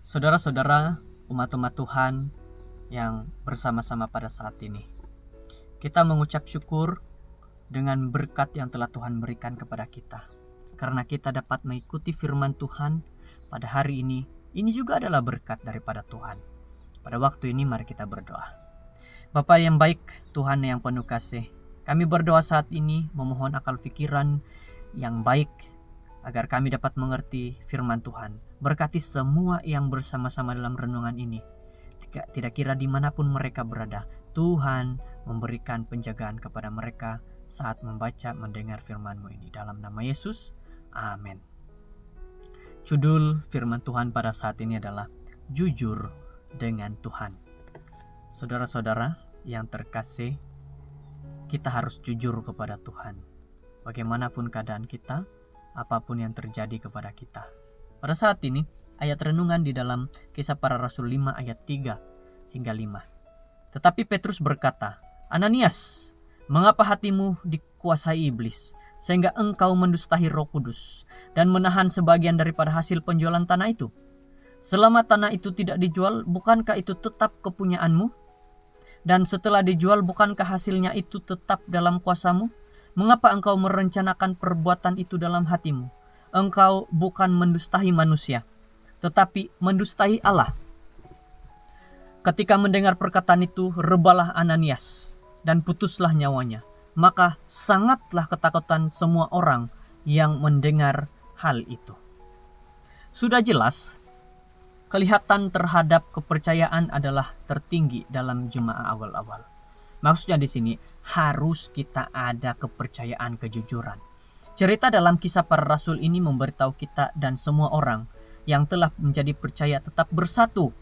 Saudara-saudara, umat-umat Tuhan yang bersama-sama pada saat ini, kita mengucap syukur dengan berkat yang telah Tuhan berikan kepada kita. Karena kita dapat mengikuti firman Tuhan pada hari ini juga adalah berkat daripada Tuhan. Pada waktu ini mari kita berdoa. Bapa yang baik, Tuhan yang penuh kasih, kami berdoa saat ini memohon akal pikiran yang baik agar kami dapat mengerti firman Tuhan. Berkati semua yang bersama-sama dalam renungan ini. Tidak kira dimanapun mereka berada, Tuhan memberikan penjagaan kepada mereka saat membaca mendengar firman-Mu ini. Dalam nama Yesus, amin. Judul firman Tuhan pada saat ini adalah Jujur dengan Tuhan. Saudara-saudara yang terkasih, kita harus jujur kepada Tuhan. Bagaimanapun keadaan kita, apapun yang terjadi kepada kita. Pada saat ini, ayat renungan di dalam Kisah Para Rasul 5 ayat 3 hingga 5. Tetapi Petrus berkata, "Ananias, mengapa hatimu dikuasai iblis, sehingga engkau mendustahi Roh Kudus dan menahan sebagian daripada hasil penjualan tanah itu? Selama tanah itu tidak dijual, bukankah itu tetap kepunyaanmu? Dan setelah dijual, bukankah hasilnya itu tetap dalam kuasamu? Mengapa engkau merencanakan perbuatan itu dalam hatimu? Engkau bukan mendustahi manusia, tetapi mendustahi Allah." Ketika mendengar perkataan itu, rebalah Ananias dan putuslah nyawanya. Maka sangatlah ketakutan semua orang yang mendengar hal itu. Sudah jelas, kelihatan terhadap kepercayaan adalah tertinggi dalam jemaah awal-awal. Maksudnya di sini harus kita ada kepercayaan, kejujuran. Cerita dalam Kisah Para Rasul ini memberitahu kita dan semua orang yang telah menjadi percaya tetap bersatu.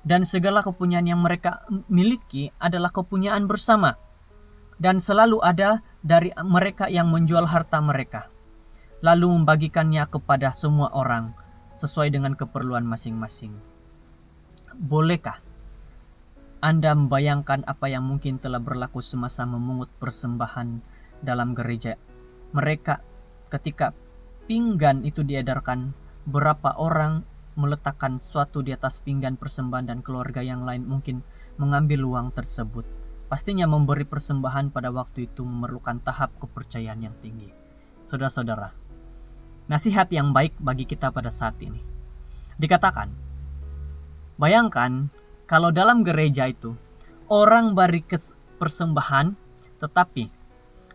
Dan segala kepunyaan yang mereka miliki adalah kepunyaan bersama. Dan selalu ada dari mereka yang menjual harta mereka, lalu membagikannya kepada semua orang sesuai dengan keperluan masing-masing. Bolehkah Anda membayangkan apa yang mungkin telah berlaku semasa memungut persembahan dalam gereja? Mereka ketika pinggan itu diedarkan, berapa orang meletakkan suatu di atas pinggan persembahan dan keluarga yang lain mungkin mengambil uang tersebut. Pastinya memberi persembahan pada waktu itu memerlukan tahap kepercayaan yang tinggi. Saudara-saudara, nasihat yang baik bagi kita pada saat ini. Dikatakan, bayangkan kalau dalam gereja itu orang beri persembahan, tetapi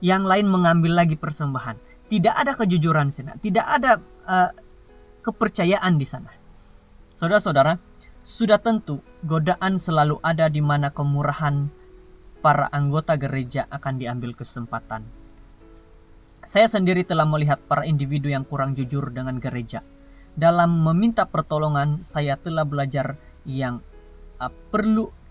yang lain mengambil lagi persembahan. Tidak ada kejujuran di sana, tidak ada kepercayaan di sana. Saudara-saudara, sudah tentu godaan selalu ada di mana kemurahan para anggota gereja akan diambil kesempatan. Saya sendiri telah melihat para individu yang kurang jujur dengan gereja. Dalam meminta pertolongan, saya telah belajar yang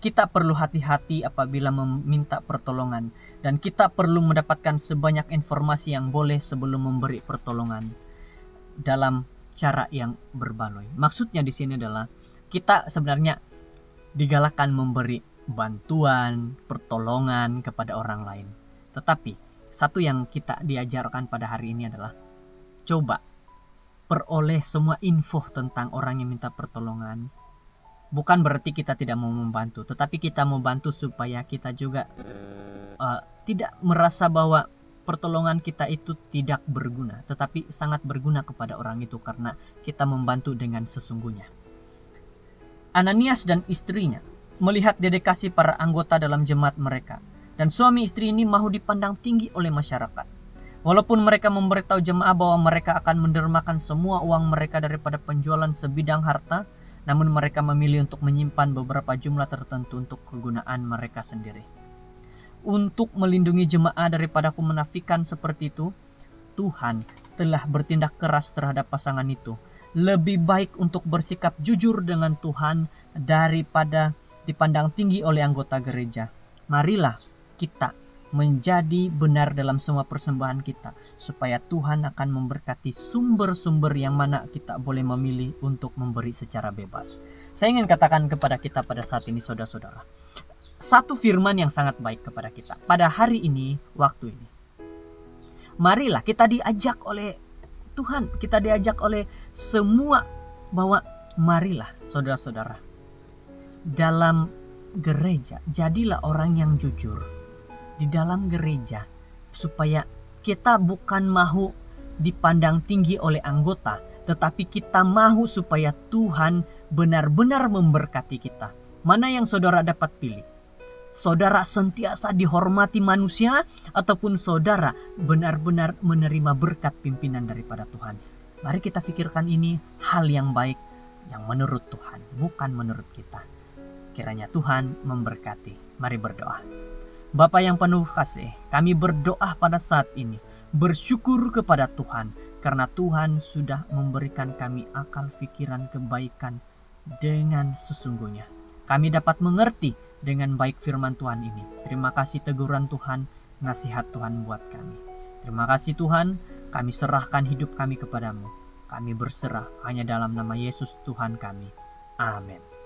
kita perlu hati-hati apabila meminta pertolongan, dan kita perlu mendapatkan sebanyak informasi yang boleh sebelum memberi pertolongan dalam cara yang berbaloi. Maksudnya di sini adalah kita sebenarnya digalakkan memberi bantuan, pertolongan kepada orang lain. Tetapi satu yang kita diajarkan pada hari ini adalah coba peroleh semua info tentang orang yang minta pertolongan. Bukan berarti kita tidak mau membantu, tetapi kita mau bantu supaya kita juga tidak merasa bahwa pertolongan kita itu tidak berguna, tetapi sangat berguna kepada orang itu karena kita membantu dengan sesungguhnya. Ananias dan istrinya melihat dedikasi para anggota dalam jemaat mereka, dan suami istri ini mahu dipandang tinggi oleh masyarakat. Walaupun mereka memberitahu jemaah bahwa mereka akan mendermakan semua uang mereka daripada penjualan sebidang harta, namun mereka memilih untuk menyimpan beberapa jumlah tertentu untuk kegunaan mereka sendiri. Untuk melindungi jemaah daripada kemunafikan seperti itu, Tuhan telah bertindak keras terhadap pasangan itu. Lebih baik untuk bersikap jujur dengan Tuhan daripada dipandang tinggi oleh anggota gereja. Marilah kita menjadi benar dalam semua persembahan kita, supaya Tuhan akan memberkati sumber-sumber yang mana kita boleh memilih untuk memberi secara bebas. Saya ingin katakan kepada kita pada saat ini, saudara-saudara, satu firman yang sangat baik kepada kita pada hari ini, waktu ini. Marilah kita diajak oleh Tuhan, kita diajak oleh semua bahwa marilah saudara-saudara, dalam gereja jadilah orang yang jujur di dalam gereja, supaya kita bukan mahu dipandang tinggi oleh anggota, tetapi kita mahu supaya Tuhan benar-benar memberkati kita. Mana yang saudara dapat pilih? Saudara sentiasa dihormati manusia, ataupun saudara benar-benar menerima berkat pimpinan daripada Tuhan? Mari kita pikirkan ini hal yang baik, yang menurut Tuhan, bukan menurut kita. Kiranya Tuhan memberkati. Mari berdoa. Bapa yang penuh kasih, kami berdoa pada saat ini, bersyukur kepada Tuhan, karena Tuhan sudah memberikan kami akal pikiran kebaikan dengan sesungguhnya. Kami dapat mengerti dengan baik firman Tuhan ini. Terima kasih teguran Tuhan, nasihat Tuhan buat kami. Terima kasih Tuhan, kami serahkan hidup kami kepadamu. Kami berserah hanya dalam nama Yesus Tuhan kami. Amin.